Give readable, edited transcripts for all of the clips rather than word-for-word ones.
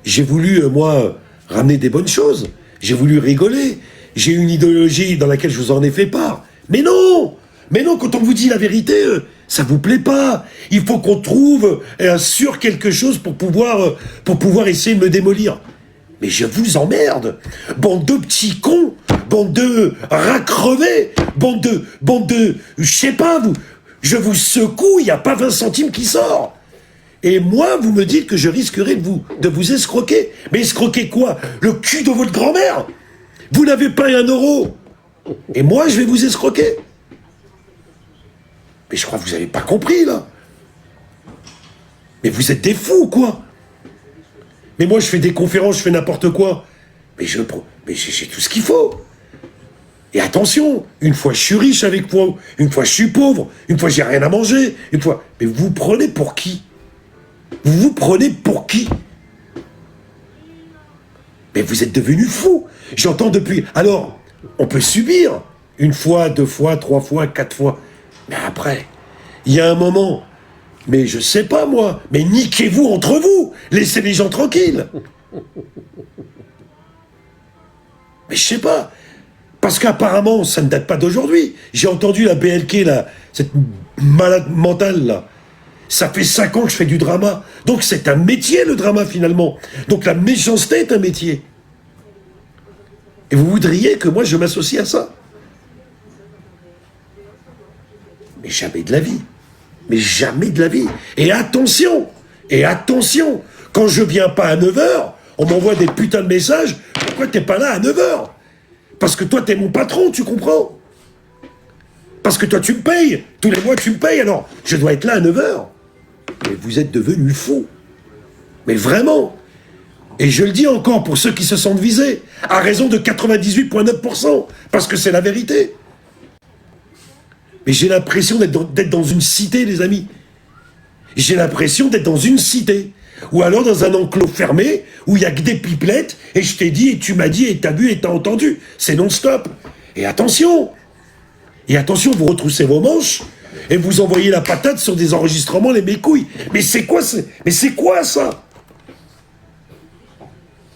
J'ai voulu, moi, ramener des bonnes choses. J'ai voulu rigoler. J'ai une idéologie dans laquelle je vous en ai fait part. Mais non! Mais non, quand on vous dit la vérité, ça vous plaît pas. Il faut qu'on trouve sur quelque chose pour pouvoir essayer de me démolir. Mais je vous emmerde. Bande de petits cons. Bande de rats crevés. Bande de, je sais pas, je vous secoue, il n'y a pas 20 centimes qui sort. Et moi, vous me dites que je risquerais de vous escroquer. Mais escroquer quoi? Le cul de votre grand-mère? Vous n'avez pas 1 euro. Et moi, je vais vous escroquer. Mais je crois que vous n'avez pas compris, là. Mais vous êtes des fous, quoi. Mais moi, je fais des conférences, je fais n'importe quoi. Mais j'ai tout ce qu'il faut. Et attention, une fois je suis riche avec vous, une fois je suis pauvre, une fois j'ai rien à manger, une fois... Mais vous vous prenez pour qui? Vous vous prenez pour qui? Mais vous êtes devenus fous. J'entends depuis... Alors, on peut subir 1 fois, 2 fois, 3 fois, 4 fois. Mais après, il y a un moment... Mais je sais pas, moi. Mais niquez-vous entre vous. Laissez les gens tranquilles. Mais je sais pas. Parce qu'apparemment, ça ne date pas d'aujourd'hui. J'ai entendu la BLK, là, cette malade mentale, là. Ça fait 5 ans que je fais du drama. Donc c'est un métier, le drama, finalement. Donc la méchanceté est un métier. Et vous voudriez que moi, je m'associe à ça? Mais jamais de la vie. Mais jamais de la vie. Et attention, quand je viens pas à 9h, on m'envoie des putains de messages. Pourquoi t'es pas là à 9h? Parce que toi, t'es mon patron, tu comprends? Parce que toi, tu me payes. Tous les mois, tu me payes, alors je dois être là à 9h. Mais vous êtes devenus fous. Mais vraiment. Et je le dis encore pour ceux qui se sentent visés, à raison de 98,9%, parce que c'est la vérité. Mais j'ai l'impression d'être dans une cité, les amis. J'ai l'impression d'être dans une cité. Ou alors dans un enclos fermé, où il n'y a que des pipelettes, et je t'ai dit, et tu m'as dit, et t'as vu, et t'as entendu. C'est non-stop. Et attention, vous retroussez vos manches, et vous envoyez la patate sur des enregistrements, les mécouilles. Mais c'est quoi ça?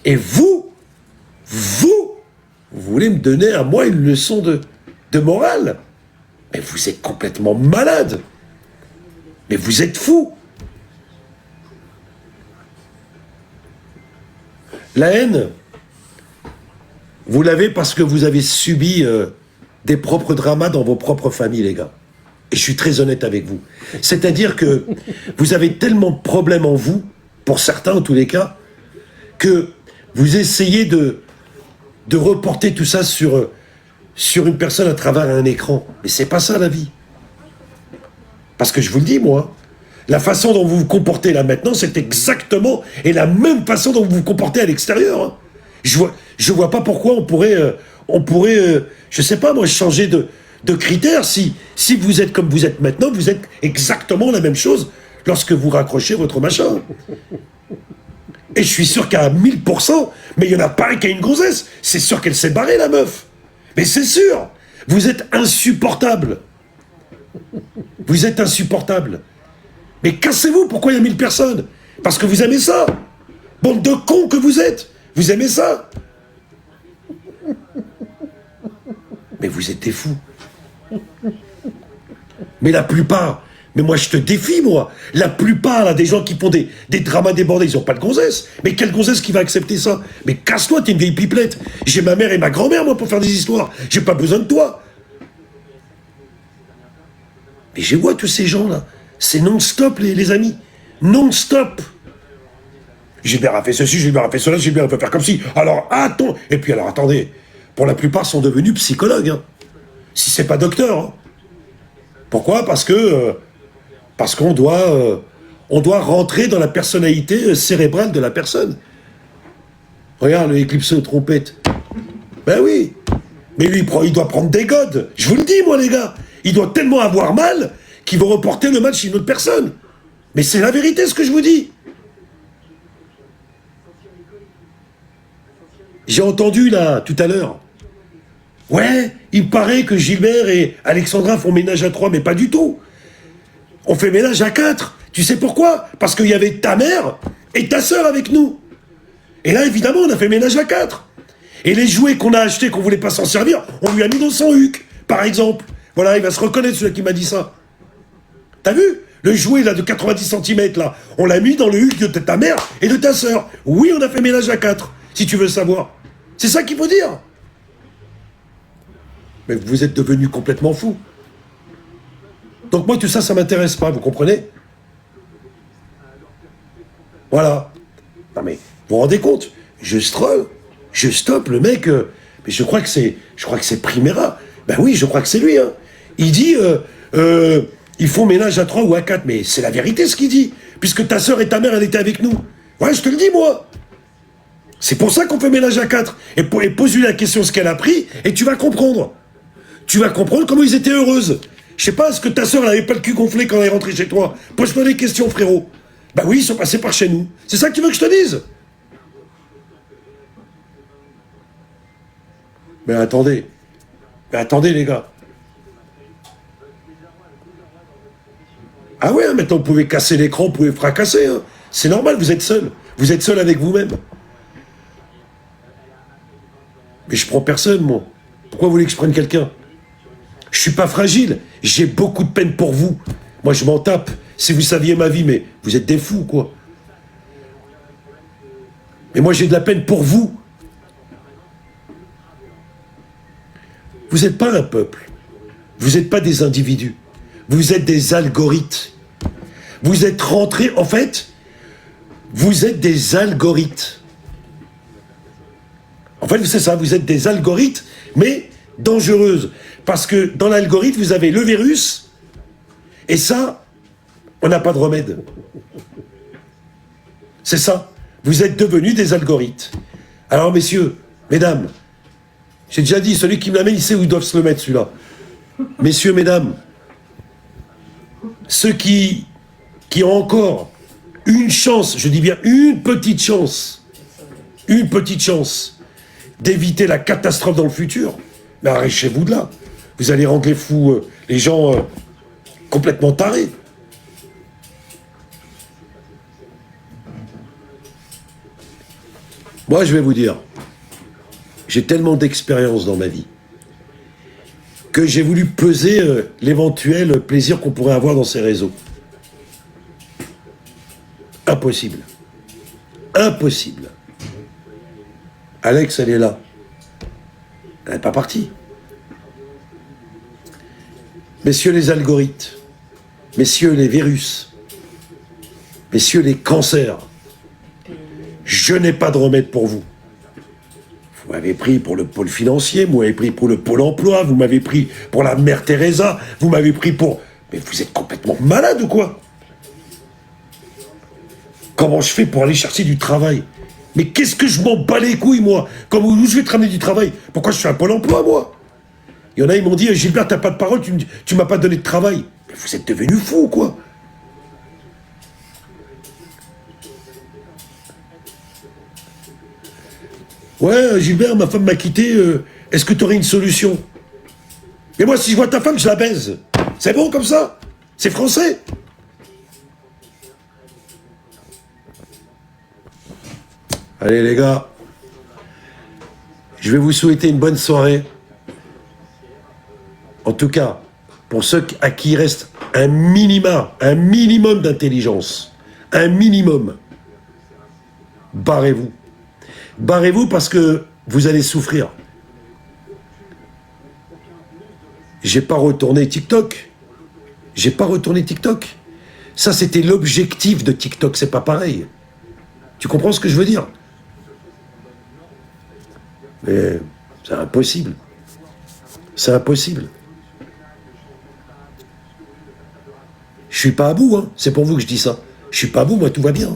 Et vous voulez me donner à moi une leçon de morale? Mais vous êtes complètement malade. Mais vous êtes fous. La haine, vous l'avez parce que vous avez subi des propres dramas dans vos propres familles, les gars. Et je suis très honnête avec vous. C'est-à-dire que vous avez tellement de problèmes en vous, pour certains en tous les cas, que vous essayez de reporter tout ça sur une personne à travers un écran. Mais c'est pas ça la vie. Parce que je vous le dis, moi, la façon dont vous vous comportez là maintenant, c'est exactement et la même façon dont vous vous comportez à l'extérieur. Hein. Je vois pas pourquoi on pourrait, je sais pas moi, changer de critères. Si vous êtes comme vous êtes maintenant, vous êtes exactement la même chose lorsque vous raccrochez votre machin. Et je suis sûr qu'à 1000%, mais il y en a pas un qui a une grossesse. C'est sûr qu'elle s'est barrée, la meuf. Mais c'est sûr, vous êtes insupportable. Vous êtes insupportable. Mais cassez-vous, pourquoi il y a 1000 personnes? Parce que vous aimez ça. Bande de cons que vous êtes. Vous aimez ça. Mais vous êtes des fous. Mais la plupart, mais moi je te défie, moi. La plupart là, des gens qui font des dramas débordés, ils n'ont pas de gonzesse. Mais quelle gonzesse qui va accepter ça? Mais casse-toi, t'es une vieille pipelette. J'ai ma mère et ma grand-mère, moi, pour faire des histoires. J'ai pas besoin de toi. Mais je vois tous ces gens-là. C'est non-stop, les amis. Non-stop. Gilbert a fait ceci, Gilbert a fait cela, Gilbert peut faire comme si. Alors, attends. Et puis, alors, attendez. Pour la plupart, sont devenus psychologues. Hein. Si c'est pas docteur. Hein. Pourquoi? Parce qu'on doit rentrer dans la personnalité cérébrale de la personne. Regarde, le éclipsé aux trompettes. Ben oui. Mais lui, il doit prendre des godes. Je vous le dis, moi, les gars. Il doit tellement avoir mal qu'il va reporter le match chez une autre personne. Mais c'est la vérité, ce que je vous dis. J'ai entendu, là, tout à l'heure. Ouais, il paraît que Gilbert et Alexandra font ménage à 3, mais pas du tout. On fait ménage à 4. Tu sais pourquoi? Parce qu'il y avait ta mère et ta sœur avec nous. Et là, évidemment, on a fait ménage à 4. Et les jouets qu'on a achetés, qu'on voulait pas s'en servir, on lui a mis dans son huc, par exemple. Voilà, il va se reconnaître, celui qui m'a dit ça. T'as vu? Le jouet, là, de 90 cm, là, on l'a mis dans le huc de ta mère et de ta sœur. Oui, on a fait ménage à 4, si tu veux savoir. C'est ça qu'il faut dire. Mais vous êtes devenu complètement fou. Donc moi, tout ça, ça m'intéresse pas, vous comprenez? Voilà. Non mais, vous vous rendez compte? Je stoppe, le mec, mais je crois que c'est Primera. Ben oui, je crois que c'est lui, hein. Il dit, ils font ménage à 3 ou à 4, mais c'est la vérité ce qu'il dit, puisque ta sœur et ta mère, elles étaient avec nous. Ouais, je te le dis, moi. C'est pour ça qu'on fait ménage à 4. Et pose-lui la question ce qu'elle a pris, et tu vas comprendre. Tu vas comprendre comment ils étaient heureuses. Je sais pas, est-ce que ta sœur n'avait pas le cul gonflé quand elle est rentrée chez toi? Pose-moi des questions, frérot. Bah oui, ils sont passés par chez nous. C'est ça que tu veux que je te dise? Mais attendez, les gars. Ah ouais, maintenant vous pouvez casser l'écran, vous pouvez fracasser. Hein. C'est normal, vous êtes seul. Vous êtes seul avec vous-même. Mais je prends personne, moi. Pourquoi vous voulez que je prenne quelqu'un? Je suis pas fragile. J'ai beaucoup de peine pour vous. Moi, je m'en tape. Si vous saviez ma vie, mais vous êtes des fous, quoi. Mais moi, j'ai de la peine pour vous. Vous n'êtes pas un peuple. Vous n'êtes pas des individus. Vous êtes des algorithmes. Vous êtes rentrés, en fait, vous êtes des algorithmes. En fait, c'est ça, vous êtes des algorithmes, mais dangereuses. Parce que dans l'algorithme, vous avez le virus, et ça, on n'a pas de remède. C'est ça. Vous êtes devenus des algorithmes. Alors, messieurs, mesdames, j'ai déjà dit, celui qui me l'amène, il sait où ils doivent se le mettre, celui-là. Messieurs, mesdames, ceux qui ont encore une chance, je dis bien une petite chance d'éviter la catastrophe dans le futur, mais arrêtez-vous de là. Vous allez rendre les fous, les gens complètement tarés. Moi, je vais vous dire, j'ai tellement d'expérience dans ma vie que j'ai voulu peser l'éventuel plaisir qu'on pourrait avoir dans ces réseaux. Impossible. Impossible. Alex, elle est là. Elle n'est pas partie. Messieurs les algorithmes, messieurs les virus, messieurs les cancers, je n'ai pas de remède pour vous. Vous m'avez pris pour le pôle financier, vous m'avez pris pour le pôle emploi, vous m'avez pris pour la mère Teresa, vous m'avez pris pour... Mais vous êtes complètement malade ou quoi? Comment je fais pour aller chercher du travail? Mais qu'est-ce que je m'en bats les couilles, moi? Où je vais te ramener du travail? Pourquoi je suis un pôle emploi, moi? Il y en a, ils m'ont dit, Gilbert, t'as pas de parole, tu m'as pas donné de travail. Mais vous êtes devenu fou, quoi. Ouais, Gilbert, ma femme m'a quitté, est-ce que tu aurais une solution? Mais moi, si je vois ta femme, je la baise. C'est bon comme ça? C'est français? Allez, les gars, je vais vous souhaiter une bonne soirée. En tout cas, pour ceux à qui il reste un minimum d'intelligence, un minimum, barrez-vous. Barrez-vous parce que vous allez souffrir. J'ai pas retourné TikTok. J'ai pas retourné TikTok. Ça, c'était l'objectif de TikTok, c'est pas pareil. Tu comprends ce que je veux dire? Mais c'est impossible. C'est impossible. Je suis pas à bout, hein. C'est pour vous que je dis ça. Je suis pas à bout, moi, tout va bien.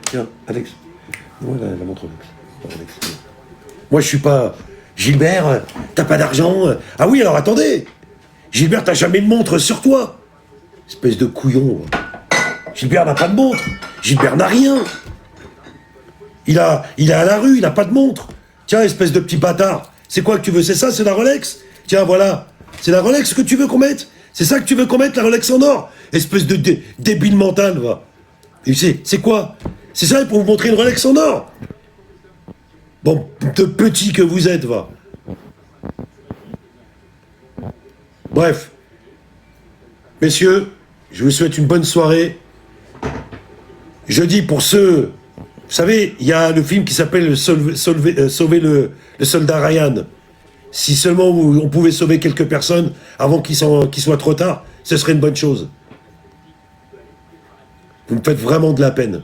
Tiens, Alex. Voilà la montre, Alex. Moi, je suis pas... Gilbert, t'as pas d'argent? Ah oui, alors attendez. Gilbert, t'as jamais de montre sur toi. Espèce de couillon. Gilbert n'a pas de montre. Gilbert n'a rien. Il est à la rue, il n'a pas de montre. Tiens, espèce de petit bâtard. C'est quoi que tu veux? C'est ça, c'est la Rolex? Tiens, voilà. C'est la Rolex que tu veux qu'on mette? C'est ça que tu veux qu'on mette, la Rolex en or? Espèce de débile mental, va. Et c'est quoi? C'est ça pour vous montrer une Rolex en or? Bon, de petit que vous êtes, va. Bref. Messieurs, je vous souhaite une bonne soirée. Je dis pour ceux... Vous savez, il y a le film qui s'appelle Sauver le soldat Ryan. Si seulement on pouvait sauver quelques personnes avant qu'il soit trop tard, ce serait une bonne chose. Vous me faites vraiment de la peine.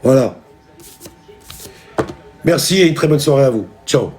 Voilà. Merci et une très bonne soirée à vous. Ciao.